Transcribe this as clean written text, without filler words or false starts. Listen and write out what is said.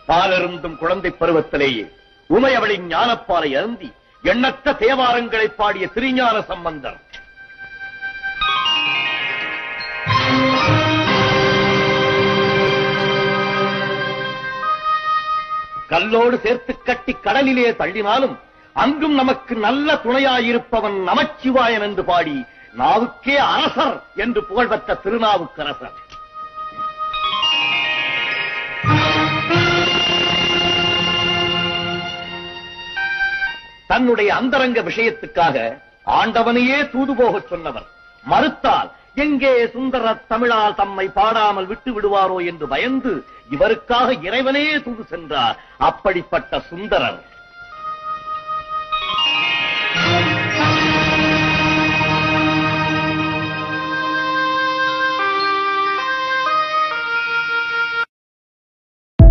பாலருந்தும் குழந்தை பருவத்திலேயே உமையவளின் ஞானப்பாலை அருந்தி எண்ணற்ற தேவாரங்களை பாடிய திருஞான சம்பந்தர் கல்லோடு சேர்த்து கட்டி கடலிலே தள்ளினாலும் அங்கும் நமக்கு நல்ல துணையாயிருப்பவன் நமச்சிவாயன் என்று பாடி நாவுக்கே அரசர் என்று புகழ்பெற்ற திருநாவுக்கரசர். தன்னுடைய அந்தரங்க விஷயத்துக்காக ஆண்டவனையே தூது போகச் சொன்னவர். மறுத்தால் எங்கே சுந்தர தமிழால் தம்மை பாடாமல் விட்டு விடுவாரோ என்று பயந்து இவருக்காக இறைவனே தூது சென்றார். அப்படிப்பட்ட சுந்தரர்